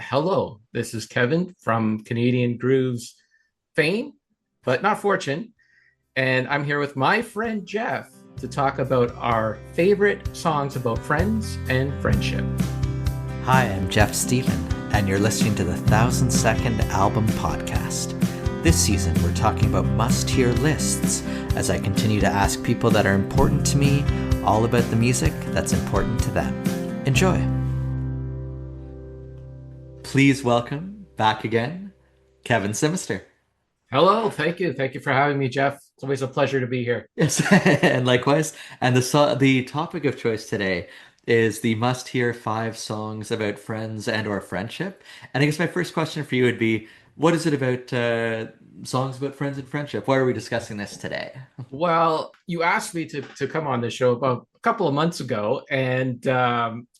Hello, this is Kevin from Canadian Grooves fame, but not fortune. And I'm here with my friend Jeff to talk about our favorite songs about friends and friendship. Hi, I'm Jeff Stephen, and you're listening to the 1,000 Second Album Podcast. This season, we're talking about must-hear lists as I continue to ask people that are important to me all about the music that's important to them. Enjoy! Please welcome back again, Kevin Simister. Hello, thank you. Thank you for having me, Jeff. It's always a pleasure to be here. Yes, and likewise. And the topic of choice today is the must-hear 5 songs about friends and or friendship. And I guess my first question for you would be, what is it about songs about friends and friendship? Why are we discussing this today? Well, you asked me to come on the show about a couple of months ago, and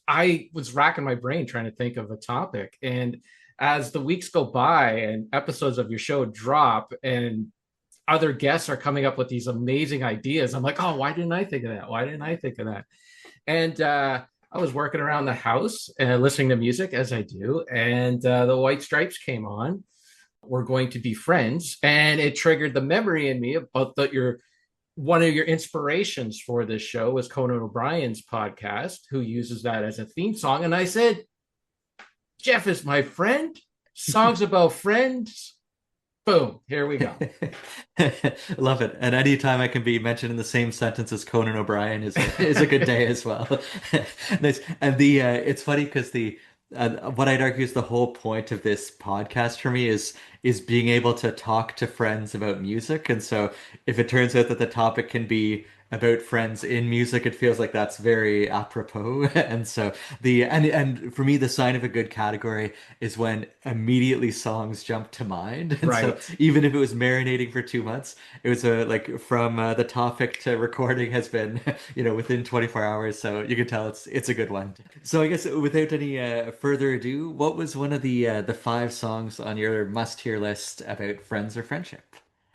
I was racking my brain trying to think of a topic. And as the weeks go by and episodes of your show drop and other guests are coming up with these amazing ideas, I'm like, oh, why didn't I think of that? Why didn't I think of that? And I was working around the house and listening to music as I do, and the White Stripes came on. We're going to be friends, and it triggered the memory in me about your one of your inspirations for this show was Conan O'Brien's podcast, who uses that as a theme song. And I said, Jeff is my friend. Songs about friends. Boom, here we go. Love it. And anytime I can be mentioned in the same sentence as Conan O'Brien is a good day as well. Nice. And it's funny because the what I'd argue is the whole point of this podcast for me is being able to talk to friends about music. And so if it turns out that the topic can be about friends in music, it feels like that's very apropos. And so and for me, the sign of a good category is when immediately songs jump to mind. And so Right. even if it was marinating for 2 months, it was like from the topic to recording has been within 24 hours. So you can tell it's a good one. So I guess without any further ado, what was one of the 5 songs on your must-hear list about friends or friendship?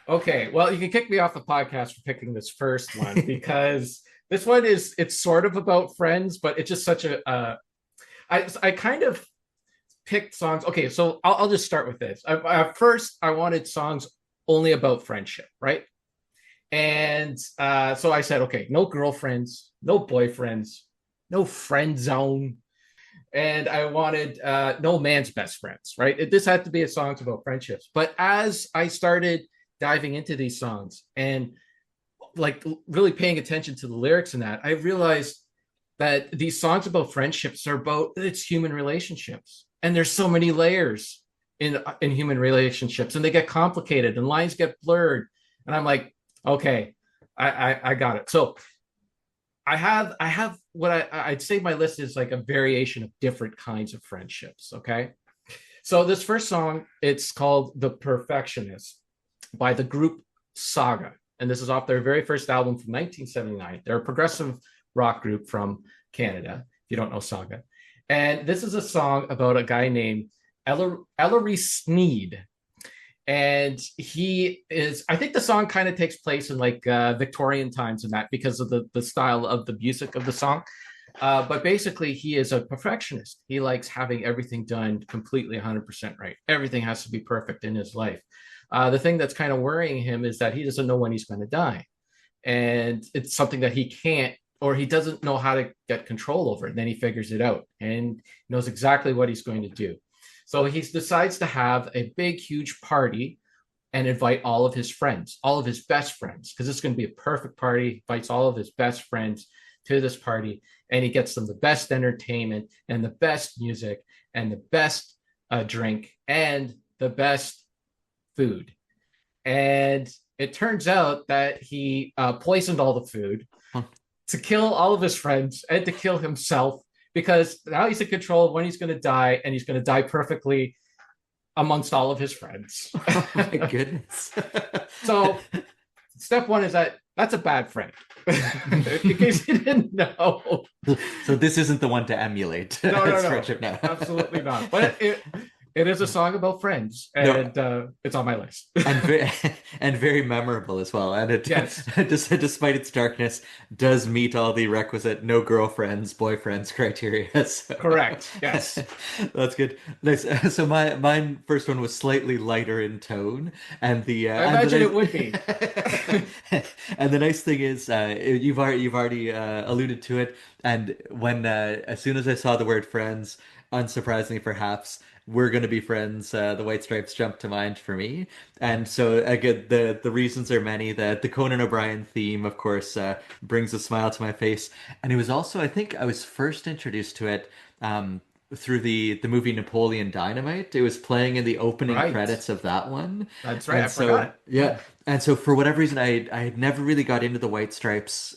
Okay. Well, you can kick me off the podcast for picking this first one because this one it's sort of about friends, but it's just such I kind of picked songs. Okay, so I'll just start with this. First, I wanted songs only about friendship, right? And so I said, okay, no girlfriends, no boyfriends, no friend zone, and I wanted no man's best friends, right? This had to be a songs about friendships. But as I started diving into these songs and like really paying attention to the lyrics and that, I realized that these songs about friendships are about it's human relationships, and there's so many layers in human relationships, and they get complicated and lines get blurred, and I'm like, okay, I got it. So I have what I'd say my list is like a variation of different kinds of friendships. Okay, so this first song, it's called "The Perfectionist" by the group Saga, and this is off their very first album from 1979. They're a progressive rock group from Canada. If you don't know Saga, and this is a song about a guy named Ellery Sneed, and he is, I think the song kind of takes place in like Victorian times and that because of the style of the music of the song. But basically, he is a perfectionist. He likes having everything done completely 100% right. Everything has to be perfect in his life. The thing that's kind of worrying him is that he doesn't know when he's going to die. And it's something that he can't, or he doesn't know how to get control over it. And then he figures it out and knows exactly what he's going to do. So he decides to have a big, huge party and invite all of his friends, all of his best friends, because it's going to be a perfect party. Invites all of his best friends to this party, and he gets them the best entertainment and the best music and the best drink and the best food. And it turns out that he poisoned all the food Huh. to kill all of his friends and to kill himself because now he's in control of when he's going to die, and he's going to die perfectly amongst all of his friends. Oh my goodness. So step one is that's a bad friend. In case you didn't know. So this isn't the one to emulate No, no, as no, friendship now. absolutely not. But It is a song about friends, No, and it's on my list. and very and very memorable as well. And it Yes, just despite its darkness, does meet all the requisite no girlfriends, boyfriends criteria. So correct. Yes, that's good. Nice. So mine first one was slightly lighter in tone, I and the imagine it would be. and the nice thing is, you've already alluded to it. And when as soon as I saw the word friends, unsurprisingly, perhaps we're gonna be friends. The White Stripes jumped to mind for me, and so again, the reasons are many. The Conan O'Brien theme, of course, brings a smile to my face, and it was also, I think, I was first introduced to it. Through the movie Napoleon Dynamite. It was playing in the opening Right. credits of that one. That's right. And I so, forgot. yeah. Yeah. And so for whatever reason, I had never really got into the White Stripes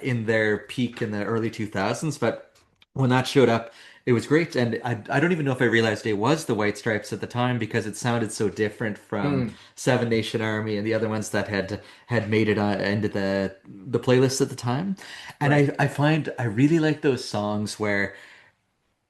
in their peak in the early 2000s, but when that showed up, it was great. And I don't even know if I realized it was the White Stripes at the time because it sounded so different from Mm, Seven Nation Army and the other ones that had made it into the playlist at the time. And right. I find I really like those songs where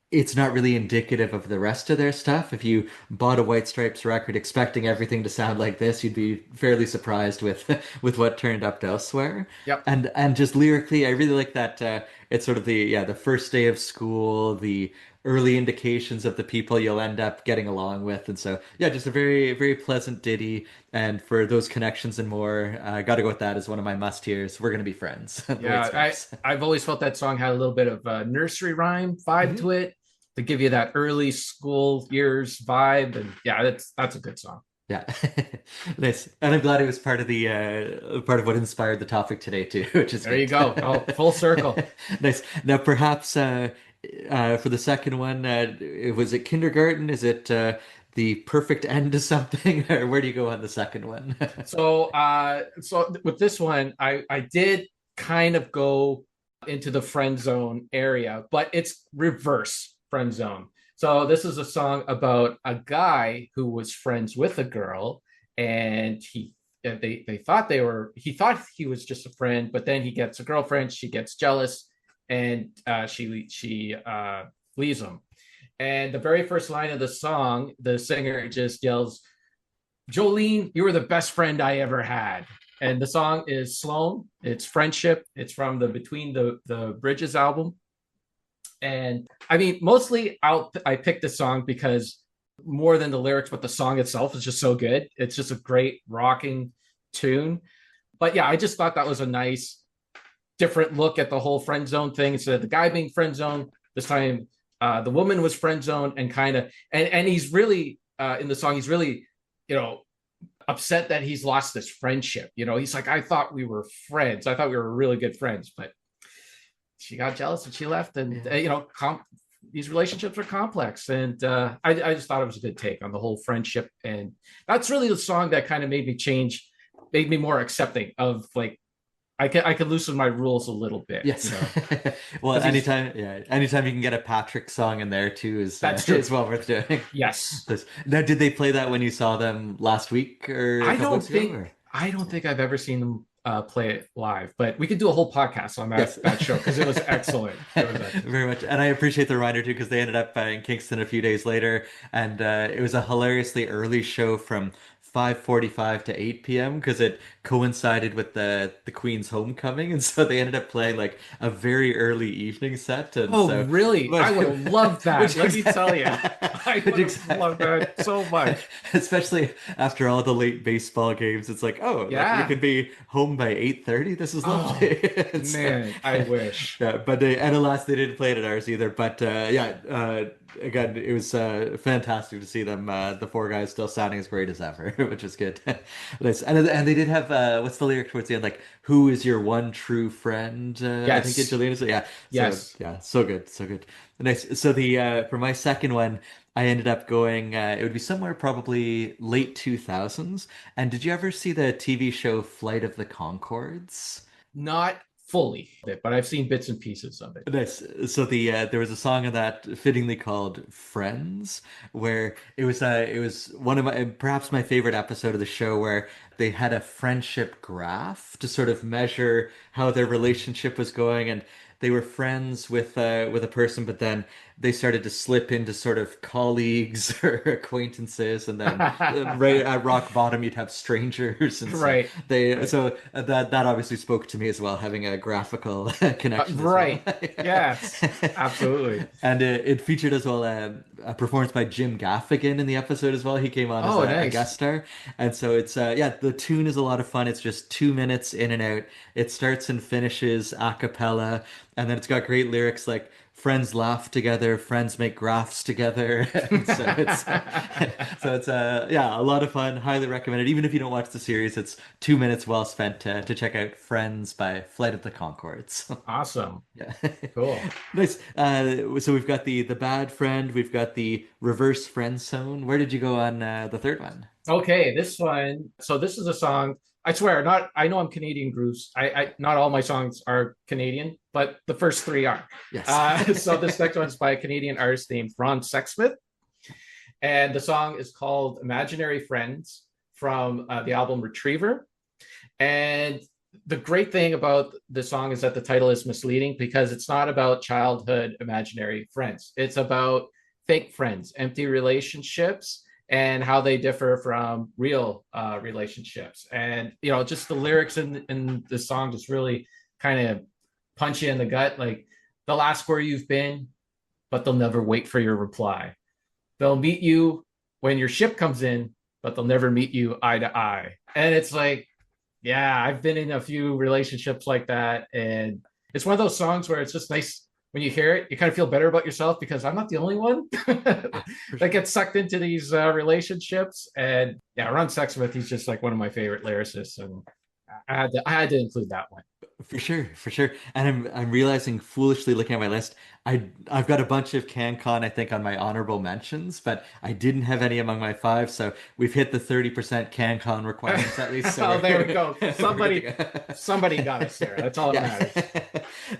it's not really indicative of the rest of their stuff. If you bought a White Stripes record expecting everything to sound like this, you'd be fairly surprised with with what turned up elsewhere. Yep. And just lyrically, I really like that. It's sort of the first day of school, the early indications of the people you'll end up getting along with, and so yeah, just a very pleasant ditty. And for those connections and more, got to go with that as one of my must hears. We're gonna be friends, the White Yeah. Stripes. I've always felt that song had a little bit of a nursery rhyme vibe Mhm. to it to give you that early school years vibe. And yeah, that's a good song. Yeah, nice. And I'm glad it was part of the part of what inspired the topic today too, which is There you good. go. Oh, full circle. Nice. Now, perhaps for the second one, was it kindergarten? Is it the perfect end to something, or where do you go on the second one? So with this one, I did kind of go into the friend zone area, but it's reverse friend zone. So this is a song about a guy who was friends with a girl, and they thought he thought he was just a friend, but then he gets a girlfriend, she gets jealous, and she leaves him. And the very first line of the song, the singer just yells, Jolene, you were the best friend I ever had. And the song is Sloan. It's Friendship. It's from the Between the Bridges album. And I mean, mostly I picked this song because more than the lyrics, but the song itself is just so good. It's just a great rocking tune. But yeah, I just thought that was a nice different look at the whole friend zone thing. Instead of the guy being friend zone, this time the woman was friend zone and kind of and he's really in the song, he's really, you know, upset that he's lost this friendship. You know, he's like, I thought we were friends. I thought we were really good friends, but she got jealous and she left. And Yeah. these relationships are complex. And I just thought it was a good take on the whole friendship. And that's really the song that kind of made me more accepting of like I could loosen my rules a little bit, Yes. you know, Well, because he's anytime you can get a Patrick song in there too that's true. is well worth doing. Yes, Now, did they play that when you saw them last week or a I couple don't weeks ago? think Or? I don't think I've ever seen them play it live, but we could do a whole podcast on Yes. that show because it was excellent. It was excellent. Very much. And I appreciate the reminder too, because they ended up in Kingston a few days later, and it was a hilariously early show from 5:45 to 8 p.m. because it coincided with the Queen's homecoming, and so they ended up playing like a very early evening set, and Oh, so really? but I would have loved that. which Let me tell you, I which would have loved that so much. especially after all the late baseball games, it's like, oh, like we Yeah. could be home by 8:30. This is Oh, lovely. And so, man, I wish. yeah, but and alas, they didn't play it at ours either. But yeah, again, it was fantastic to see them, the four guys, still sounding as great as ever, which is good. Nice. And they did have what's the lyric towards the end? Like, "Who is your one true friend?" I think Yes. Angelina said, yeah. So Yes. yeah, so good, so good. Nice. So the for my second one, I ended up going. It would be somewhere probably late 2000s. And did you ever see the TV show Flight of the Conchords? Not fully, but I've seen bits and pieces of it. Nice. So there was a song of that fittingly called "Friends," where it was one of my perhaps my favorite episode of the show where they had a friendship graph to sort of measure how their relationship was going, and they were friends with a person, but then they started to slip into sort of colleagues or acquaintances, and then right at rock bottom you'd have strangers, and so Right. they Right. so that obviously spoke to me as well, having a graphical connection as well. Right. Yes, absolutely. And it featured as well a performance by Jim Gaffigan in the episode as well. He came on as Oh, a guest nice. star, and so it's yeah, the tune is a lot of fun. It's just 2 minutes in and out. It starts and finishes a cappella, and then it's got great lyrics like friends laugh together, friends make graphs together. And so it's yeah, a lot of fun. Highly recommended. Even if you don't watch the series, it's 2 minutes well spent to check out Friends by Flight of the Conchords. Awesome. Yeah. Cool. Nice. So we've got the bad friend, we've got the reverse friend zone. Where did you go on the third one? Okay, this one. So this is a song. I swear, not. I know I'm Canadian grooves. Not all my songs are Canadian, but the first three are. Yes. So this next one's by a Canadian artist named Ron Sexsmith, and the song is called "Imaginary Friends" from the album Retriever. And the great thing about the song is that the title is misleading because it's not about childhood imaginary friends. It's about fake friends, empty relationships, and how they differ from real relationships. And just the lyrics in the song just really kind of punch you in the gut. Like they'll ask where you've been, but they'll never wait for your reply. They'll meet you when your ship comes in, but they'll never meet you eye to eye. And it's like, yeah, I've been in a few relationships like that. And it's one of those songs where it's just nice when you hear it, you kind of feel better about yourself because I'm not the only one that gets sucked into these relationships. And yeah, Ron Sexsmith, he's just like one of my favorite lyricists. And I had to include that one. For sure, for sure. And I'm realizing foolishly looking at my list, I've got a bunch of CanCon I think on my honorable mentions, but I didn't have any among my five, so we've hit the 30% CanCon requirements at least. So Oh, there we go. we're good to Somebody, go. somebody got us there. That's all that Yeah.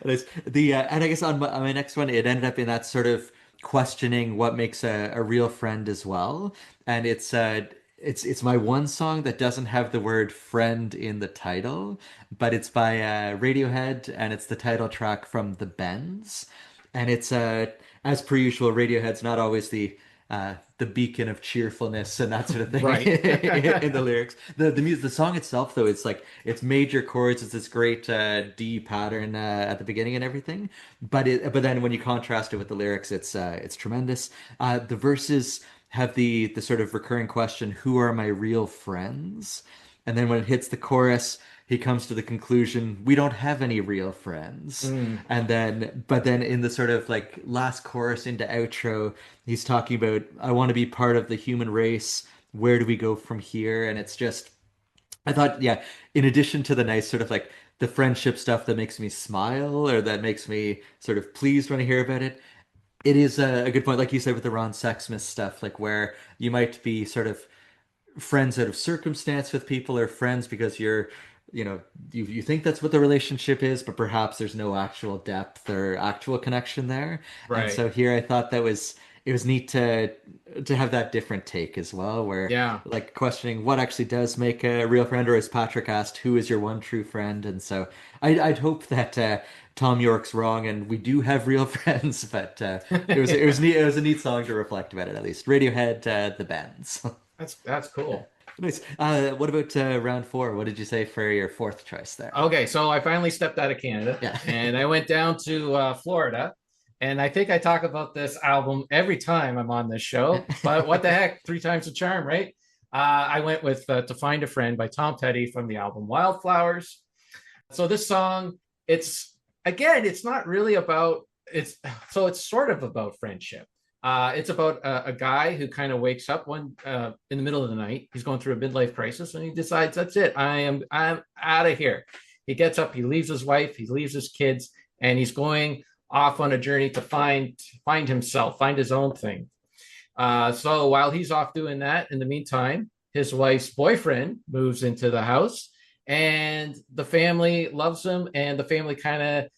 matters. The and I guess on my next one, it ended up in that sort of questioning what makes a real friend as well. And it's my one song that doesn't have the word friend in the title, but it's by Radiohead, and it's the title track from The Bends. And it's as per usual, Radiohead's not always the beacon of cheerfulness and that sort of thing Right. in the lyrics. The song itself though, it's major chords. It's this great D pattern at the beginning and everything. But then when you contrast it with the lyrics, it's tremendous. The verses have the sort of recurring question, who are my real friends? And then when it hits the chorus, he comes to the conclusion, we don't have any real friends. Mm, But then in the sort of like last chorus into outro, he's talking about, I want to be part of the human race. Where do we go from here? And it's just, I thought, yeah, in addition to the nice sort of like the friendship stuff that makes me smile or that makes me sort of pleased when I hear about it, it is a good point, like you said, with the Ron Sexsmith stuff, like where you might be sort of friends out of circumstance with people or friends because you think that's what the relationship is, but perhaps there's no actual depth or actual connection there. And right. so here I thought it was neat to have that different take as well, where Yeah. like questioning what actually does make a real friend, or as Patrick asked, who is your one true friend? And so I'd hope that Tom York's wrong and we do have real friends, but it was neat, it was a neat song to reflect about it at least. Radiohead, The Bends. That's cool. Nice. What about round four? What did you say for your fourth choice there? Okay, so I finally stepped out of Canada Yeah. and I went down to Florida. And I think I talk about this album every time I'm on this show, but what the heck, three times a charm, right? I went with To Find a Friend by Tom Petty from the album Wildflowers. So this song, it's not really about, it's sort of about friendship. It's about a guy who kind of wakes up in the middle of the night. He's going through a midlife crisis, and he decides, that's it. I'm out of here. He gets up. He leaves his wife. He leaves his kids, and he's going off on a journey to find himself, find his own thing. So while he's off doing that, in the meantime, his wife's boyfriend moves into the house, and the family loves him, and the family kind of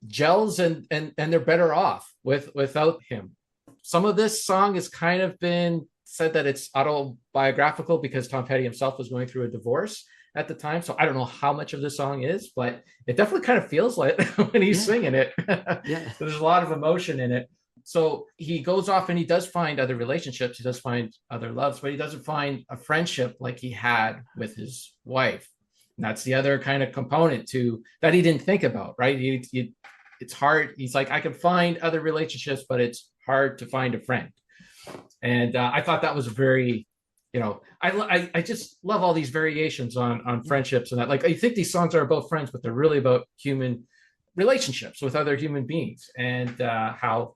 gels, and they're better off without him. Some of this song has kind of been said that it's autobiographical because Tom Petty himself was going through a divorce at the time. So I don't know how much of this song is, but it definitely kind of feels like when he's Yeah. singing it. Yeah. There's a lot of emotion in it. so he goes off and he does find other relationships, he does find other loves, but he doesn't find a friendship like he had with his wife. And that's the other kind of component to that he didn't think about, right? It's hard. He's like, I can find other relationships, but it's hard to find a friend. And I thought that was very, I just love all these variations on friendships and that. Like, I think these songs are about friends, but they're really about human relationships with other human beings and how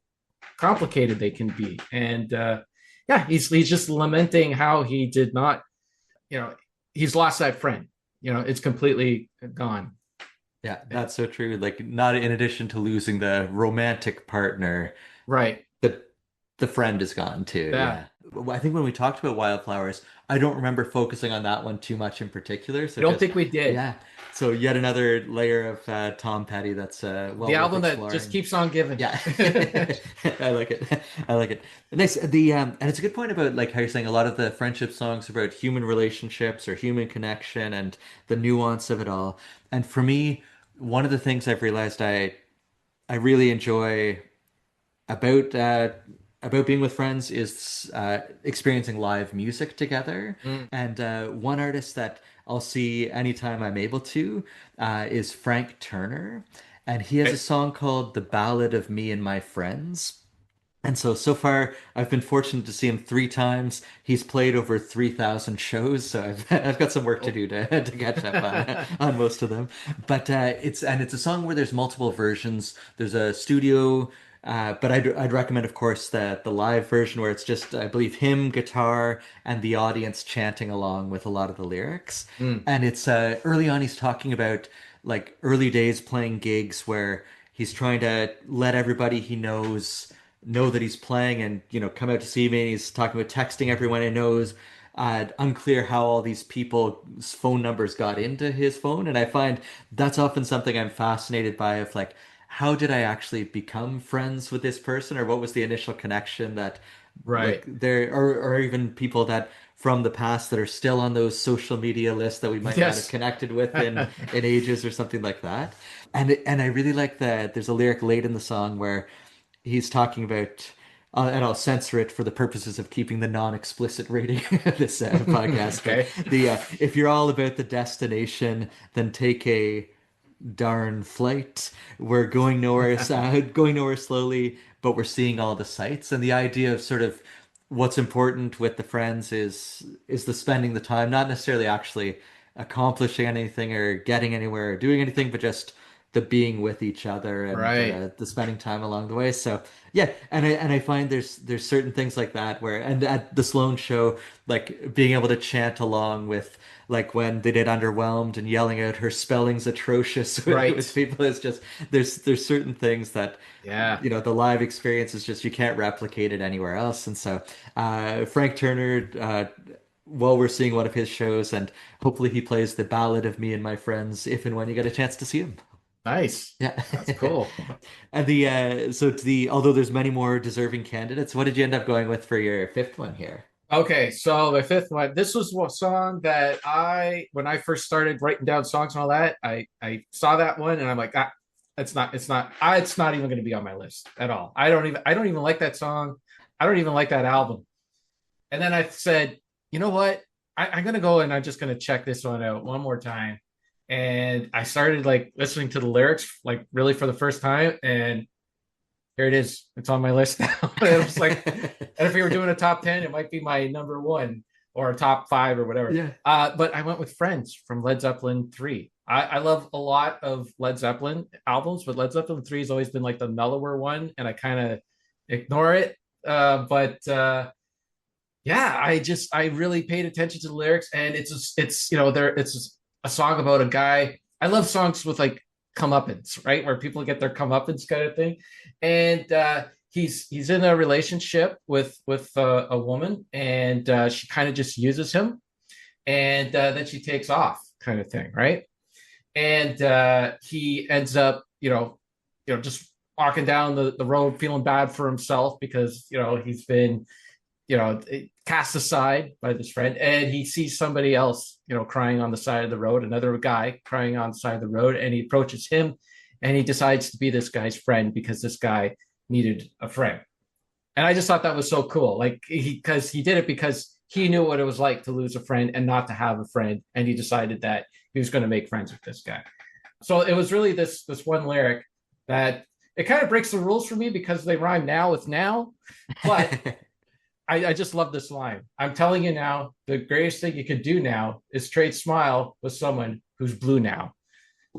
complicated they can be. And yeah, he's just lamenting how he did not, he's lost that friend. It's completely gone. Yeah, that's so true. Like, not in addition to losing the romantic partner, Right. the friend is gone too. Yeah. Yeah. I think when we talked about Wildflowers, I don't remember focusing on that one too much in particular. I So don't just, think we did. yeah. So yet another layer of Tom Petty that's The well worth album that just exploring. keeps on giving. Yeah, I like it. I like it. Nice. And it's a good point about like how you're saying a lot of the friendship songs are about human relationships or human connection and the nuance of it all. And for me, one of the things I've realized I really enjoy about about being with friends is experiencing live music together. Mm. And one artist that I'll see anytime I'm able to is Frank Turner, and he has a Okay. song called "The Ballad of Me and My Friends." And so far, I've been fortunate to see him 3 times. He's played over 3,000 shows, so I've got some work to Oh. do to catch up on most of them. But it's a song where there's multiple versions. There's a studio, but I'd recommend, of course, the live version where it's just I believe him, guitar, and the audience chanting along with a lot of the lyrics. Mm. And it's early on he's talking about like early days playing gigs where he's trying to let everybody he knows know that he's playing and come out to see me. And he's talking about texting everyone he knows. Unclear how all these people's phone numbers got into his phone, and I find that's often something I'm fascinated by. Of like, how did I actually become friends with this person, or what was the initial connection that, like, Right. there, or even people that from the past that are still on those social media lists that we might not have Yes. connected with in ages or something like that. And I really like that. There's a lyric late in the song where he's talking about, and I'll censor it for the purposes of keeping the non-explicit rating of this podcast. But Okay. the if you're all about the destination, then take a darn flight. We're going nowhere slowly, but we're seeing all the sights. And the idea of sort of what's important with the friends is the spending the time, not necessarily actually accomplishing anything or getting anywhere or doing anything, but just the being with each other and Right. the spending time along the way. So yeah, and I find there's certain things like that where, and at the Sloan show, like being able to chant along with, like when they did Underwhelmed and yelling out her spelling's atrocious with Right. people, is just there's certain things that Yeah. the live experience is just you can't replicate it anywhere else. And so Frank Turner, well, we're seeing one of his shows, and hopefully he plays the Ballad of Me and My Friends if and when you get a chance to see him. Nice. Yeah. That's cool. And so to the although there's many more deserving candidates, what did you end up going with for your fifth one here? Okay, so the fifth one. This was a song that when I first started writing down songs and all that, I saw that one and I'm like, it's not even going to be on my list at all. I don't even like that song. I don't even like that album. And then I said, you know what? I'm going to go and I'm just going to check this one out one more time. And I started like listening to the lyrics like really for the first time, and here it is. It's on my list now. It was like, and if we were doing a top 10, it might be my number one or a top five or whatever. Yeah. But I went with Friends from Led Zeppelin 3. I love a lot of Led Zeppelin albums, but Led Zeppelin 3 has always been like the mellower one, and I kind of ignore it. But yeah, I really paid attention to the lyrics, and it's a song about a guy. I love songs with like comeuppance, right? Where people get their comeuppance kind of thing. And he's in a relationship with a woman, and she kind of just uses him, and then she takes off, kind of thing, right? And he ends up, just walking down the road feeling bad for himself because he's been cast aside by this friend, and he sees somebody else crying on the side of the road, another guy crying on the side of the road, and he approaches him, and he decides to be this guy's friend because this guy needed a friend. And I just thought that was so cool. Like because he did it because he knew what it was like to lose a friend and not to have a friend, and he decided that he was going to make friends with this guy. So it was really this one lyric that it kind of breaks the rules for me because they rhyme now with now, but I just love this line. I'm telling you now, the greatest thing you could do now is trade smile with someone who's blue now.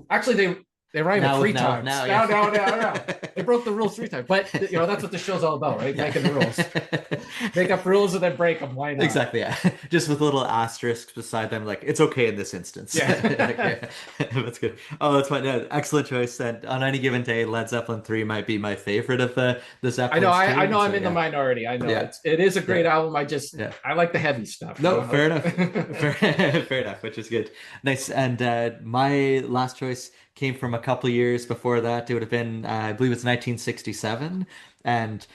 Actually, they rhyme it Now with three now with times. now, Now, yeah. now, now, now. They broke the rules three times. But that's what the show's all about, right? Yeah. Making the rules. Make up rules and then break them. Why not? Exactly, yeah. Just with little asterisks beside them, like it's okay in this instance. Like, Yeah. yeah. That's good. Oh, that's fine. Yeah, excellent choice. And on any given day, Led Zeppelin 3 might be my favorite of the I know. Zeppelins I too. know. I'm So in the yeah, minority. I know yeah, it is a yeah, great album. I just yeah. I like the heavy stuff. No, fair enough. Fair, fair enough, which is good. Nice. And my last choice came from a couple years before that. It would have been, I believe it's 1967. And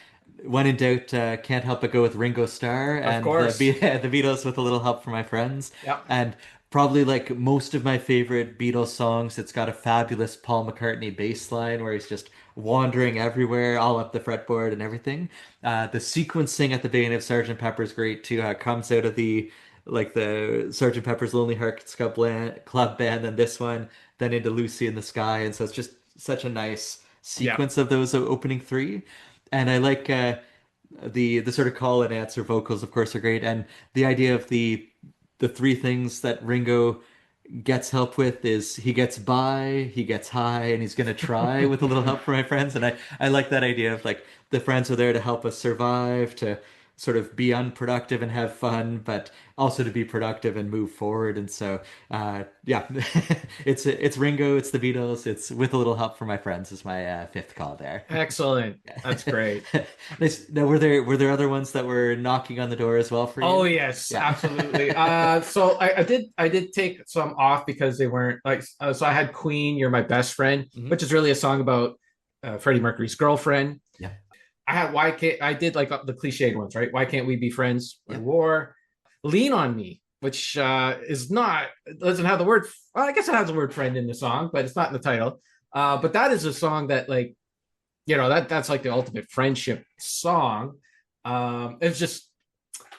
when in doubt, can't help but go with Ringo Starr Of and course. The Beatles with a little help from my friends. Yep. And probably like most of my favorite Beatles songs, it's got a fabulous Paul McCartney bass line where he's just wandering everywhere, all up the fretboard and everything. The sequencing at the beginning of Sergeant Pepper's great too. How it comes out of the Sergeant Pepper's Lonely Hearts Club Band, and this one, then into Lucy in the Sky, and so it's just such a nice Yeah. sequence of those opening three. And I like the sort of call and answer vocals, of course, are great, and the idea of the three things that Ringo gets help with is he gets by, he gets high, and he's gonna try with a little help from my friends. And I like that idea of like the friends are there to help us survive, to sort of be unproductive and have fun, but also to be productive and move forward. And so yeah, it's Ringo, it's the Beatles, it's with a little help from my friends is my fifth call there. Excellent. That's great. Nice. Now, were there other ones that were knocking on the door as well for Oh you? yes, Yeah. absolutely. So I did take some off because they weren't like so I had Queen, You're My Best Friend, Hmm. which is really a song about Freddie Mercury's girlfriend. Yeah. I had Why Can't I did like the cliched ones, right? Why Can't We Be Friends? Yeah. War, Lean on Me, which is not doesn't have the word. Well, I guess it has the word friend in the song, but it's not in the title. But that is a song that like that's like the ultimate friendship song. It's just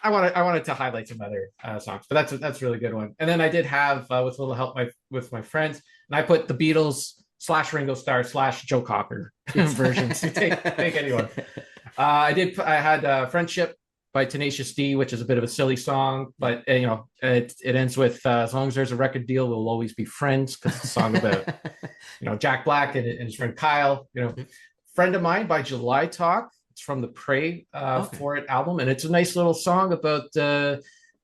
I wanted to highlight some other songs, but that's a really good one. And then I did have with a little help with my friends, and I put the Beatles slash Ringo Starr slash Joe Cocker Yes. versions. You take anyone. I had Friendship by Tenacious D, which is a bit of a silly song, but it ends with as long as there's a record deal, we'll always be friends because it's a song about Jack Black and his friend Kyle. Friend of Mine by July Talk. It's from the Pray Okay. For It album, and it's a nice little song about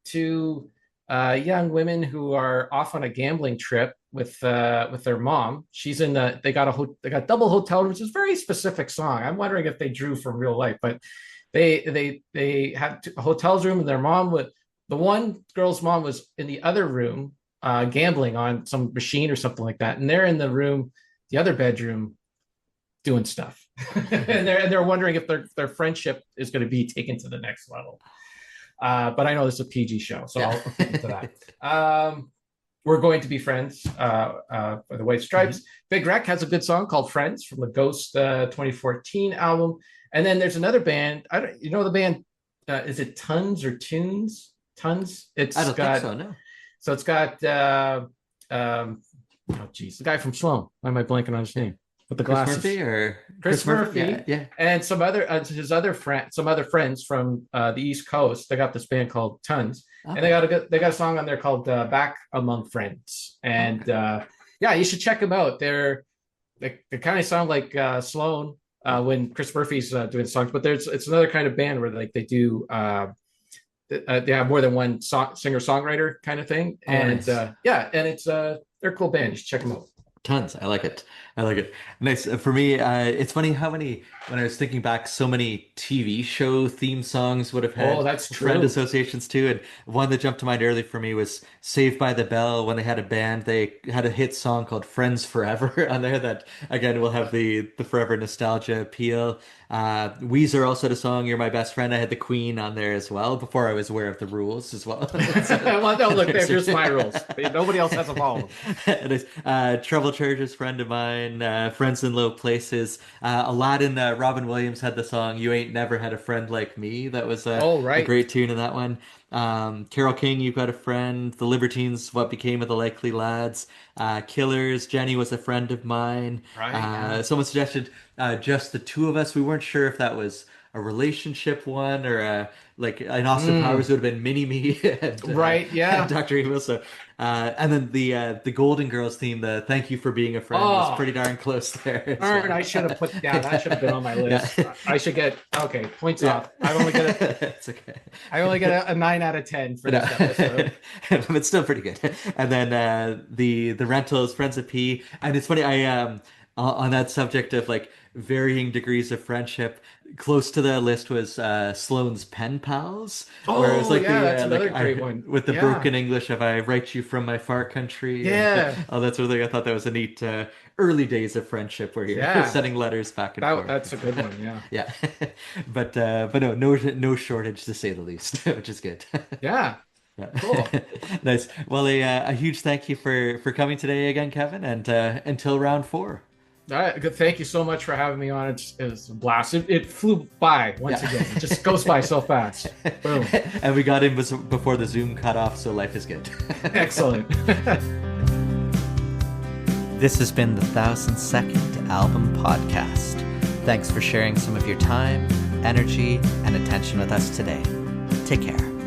two young women who are off on a gambling trip with their mom. She's in they got double hotel rooms. It's a very specific song. I'm wondering if they drew from real life, but they had a hotel room, and their mom would the one girl's mom was in the other room gambling on some machine or something like that, and they're in the room, the other bedroom, doing stuff, and they're wondering if their friendship is going to be taken to the next level. But I know this is a PG show, so Yeah. I'll keep it to that. We're Going to Be Friends for the White Stripes. Mhm. Big Rec has a good song called Friends from the Ghost 2014 album. And then there's another band. I don't, the band, is it Tons or Tunes? Tons. I It's don't think got, so, no. so it's got, oh geez, the guy from Sloan. Why am I blanking on his name? With the Chris glasses. Murphy or Chris Yeah, Murphy yeah. and some other friends from the East Coast. They got this band called Tons, and Okay. they got a song on there called "Back Among Friends." And Okay. yeah, you should check them out. They kind of sound like Sloan when Chris Murphy's doing songs, but it's another kind of band where like they do. They have more than one singer songwriter kind of thing, Oh, and nice. yeah, and they're a cool band. You should check them out. Tons. I like it. I like it. Nice. For me, it's funny how many, when I was thinking back, so many TV show theme songs would have Oh, had that's friend true. associations too. And one that jumped to mind early for me was Saved by the Bell. When they had a band, they had a hit song called Friends Forever on there that, again, will have the forever nostalgia appeal. Weezer also had a song, You're My Best Friend. I had the Queen on there as well before I was aware of the rules as well. So, Well, no, look, there's there's my rules. Nobody else has to follow It is. Trouble Chargers, friend of mine, Friends in Low Places, Aladdin, Robin Williams had the song "You Ain't Never Had a Friend Like Me." That was Oh, a right. great tune in that one. Carole King, "You've Got a Friend." The Libertines, "What Became of the Likely Lads." Killers, "Jenny Was a Friend of Mine." Right. Yeah. Someone suggested "Just the Two of Us." We weren't sure if that was a relationship one or like in Austin Mm, Powers would have been Mini Me right. and Yeah. Dr. Evil. So and then the Golden Girls theme, the "Thank You for Being a Friend," was Oh, pretty darn close there as darn. well. I should have put, yeah, that should have been on my Yeah. list. I should get, okay, points Yeah. off. I only get a, It's okay. I only get a 9 out of 10 for No. this episode. But still pretty good. And then the Rentals, "Friends of P." And it's funny, I on that subject of like varying degrees of friendship, close to the list was Sloane's "Pen Pals," where it's Oh, like yeah, the that's like another great one. with the Yeah. broken English of "I write you from my far country" and Yeah. all that sort of thing. I thought that was a neat early days of friendship where you're Yeah. sending letters back and forth. That's a good one. Yeah. Yeah. But no shortage to say the least, which is good. Yeah. Yeah. Cool. Nice. Well, a huge thank you for coming today again, Kevin, and until round four. All right. Good. Thank you so much for having me on. It was a blast. It flew by once Yeah. again. It just goes by so fast. Boom. And we got in before the Zoom cut off, so life is good. Excellent. This has been the 1002nd Album Podcast. Thanks for sharing some of your time, energy, and attention with us today. Take care.